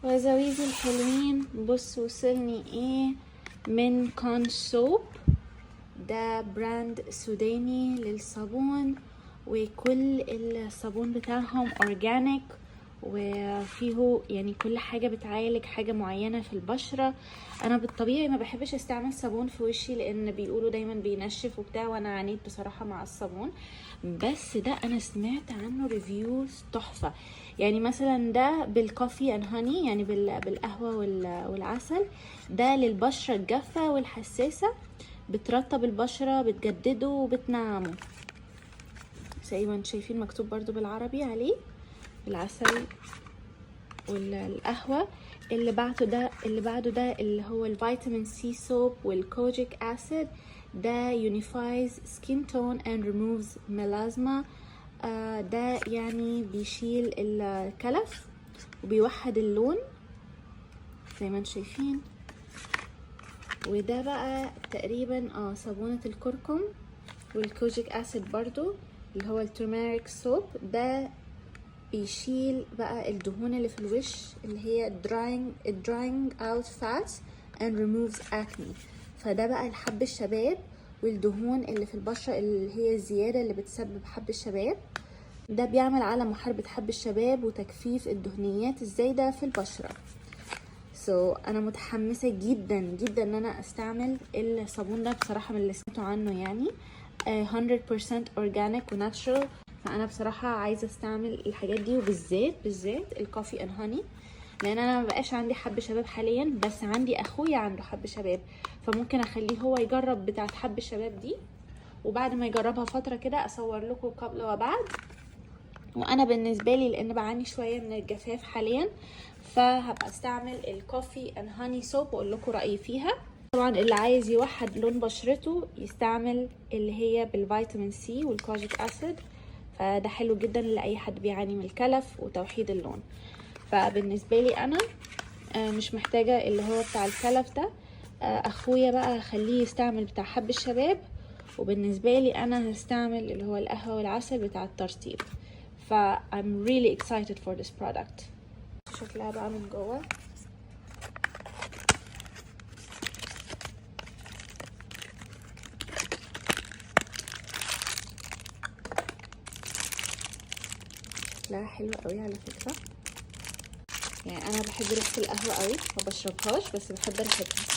وزويزي الحلوين، بص وصلني ايه من كون سوب. ده براند سوداني للصابون، وكل الصابون بتاعهم اورجانيك، وفيه يعني كل حاجة بتعالج حاجة معينة في البشرة. انا بالطبيعي ما بحبش استعمل صابون في وشي لان بيقولوا دايما بينشف وبتاع، وانا عانيت بصراحة مع الصابون. بس ده انا سمعت عنه ريفيوز تحفة. يعني مثلا ده بالكوفي اند هاني، يعني بالقهوة والعسل. ده للبشرة الجافة والحساسة، بترطب البشرة، بتجدده وبتنعمه. زي ما انتم شايفين مكتوب برضو بالعربي عليه العسل والقهوة. اللي بعده ده اللي هو الفيتامين سي سوب والكوجيك اسيد. ده unifies skin tone and removes melasma. ده يعني بيشيل الكلف وبيوحد اللون زي ما انتم شايفين. وده بقى تقريبا صابونة الكركم والكوجيك اسيد برضو، اللي هو الترميريك سوب. ده بيشيل بقى الدهون اللي في الوش، اللي هي drying out fats and removes acne. فده بقى لحب الشباب والدهون اللي في البشرة اللي هي الزيادة اللي بتسبب حب الشباب. ده بيعمل على محاربة حب الشباب وتجفيف الدهنيات الزايدة في البشرة. انا متحمسة جدا جدا ان انا استعمل الصابون ده بصراحة، من اللي سمعته عنه يعني 100% organic وناتشرال. فانا بصراحة عايزة استعمل الحاجات دي، وبالذات الكوفي اند هاني، لان انا مبقاش عندي حب شباب حاليا، بس عندي اخويا عنده حب شباب، فممكن اخليه هو يجرب بتاعة حب الشباب دي، وبعد ما يجربها فترة كده اصور لكم قبل وبعد. وانا بالنسبه لي لان بعاني شويه من الجفاف حاليا، فهبقى استعمل الكوفي اند هاني سوب واقول لكم رايي فيها. طبعا اللي عايز يوحد لون بشرته يستعمل اللي هي بالفيتامين سي والكوجيك اسيد، فده حلو جدا لاي حد بيعاني من الكلف وتوحيد اللون. فبالنسبه لي انا مش محتاجه اللي هو بتاع الكلف ده. اخويا بقى هخليه يستعمل بتاع حب الشباب، وبالنسبه لي انا هستعمل اللي هو القهوه والعسل بتاع الترطيب. I'm really excited for this product. شكلها بقى من جوه. شكلها حلو قوي على فكرة، يعني انا بحب ريحة القهوة قوي، ما بشربهاش بس بحب ريحتها.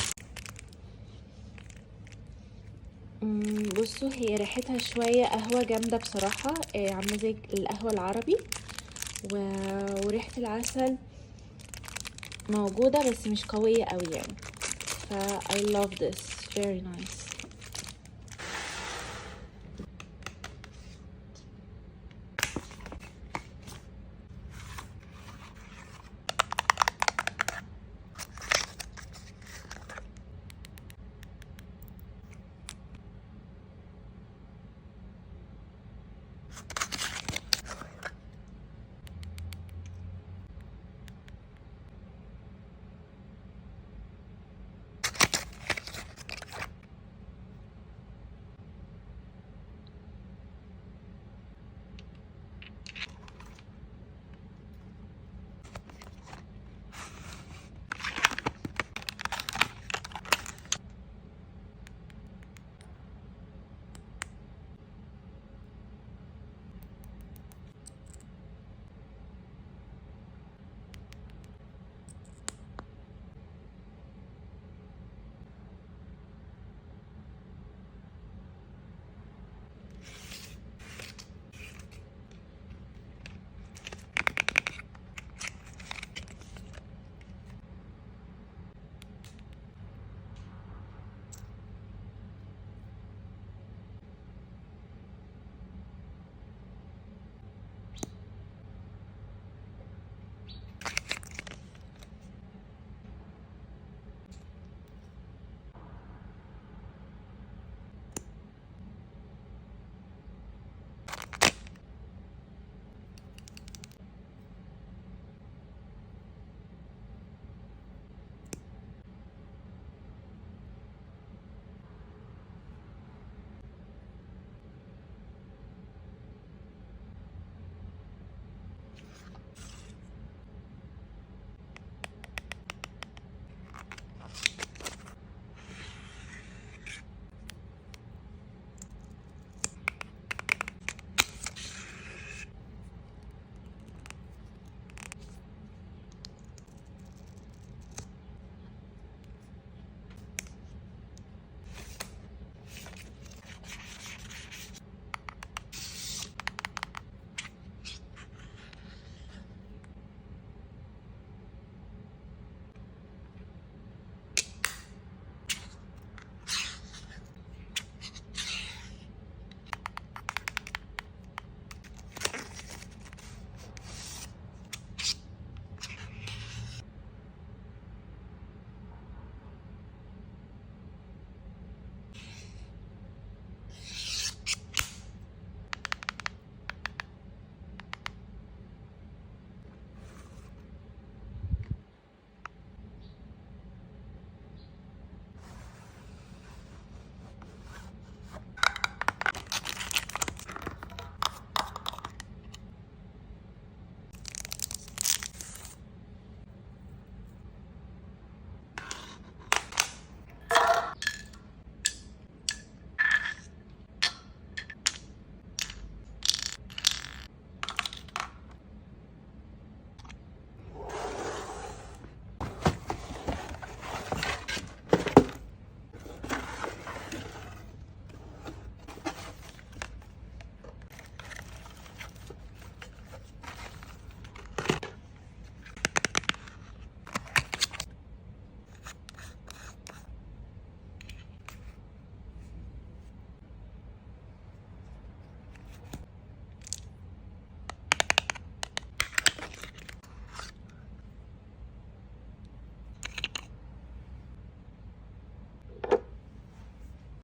بصوا هي ريحتها شوية قهوة جامدة بصراحة، عاملة زي القهوة العربي، وريحة العسل موجودة بس مش قوية قوي يعني. I love this, very nice.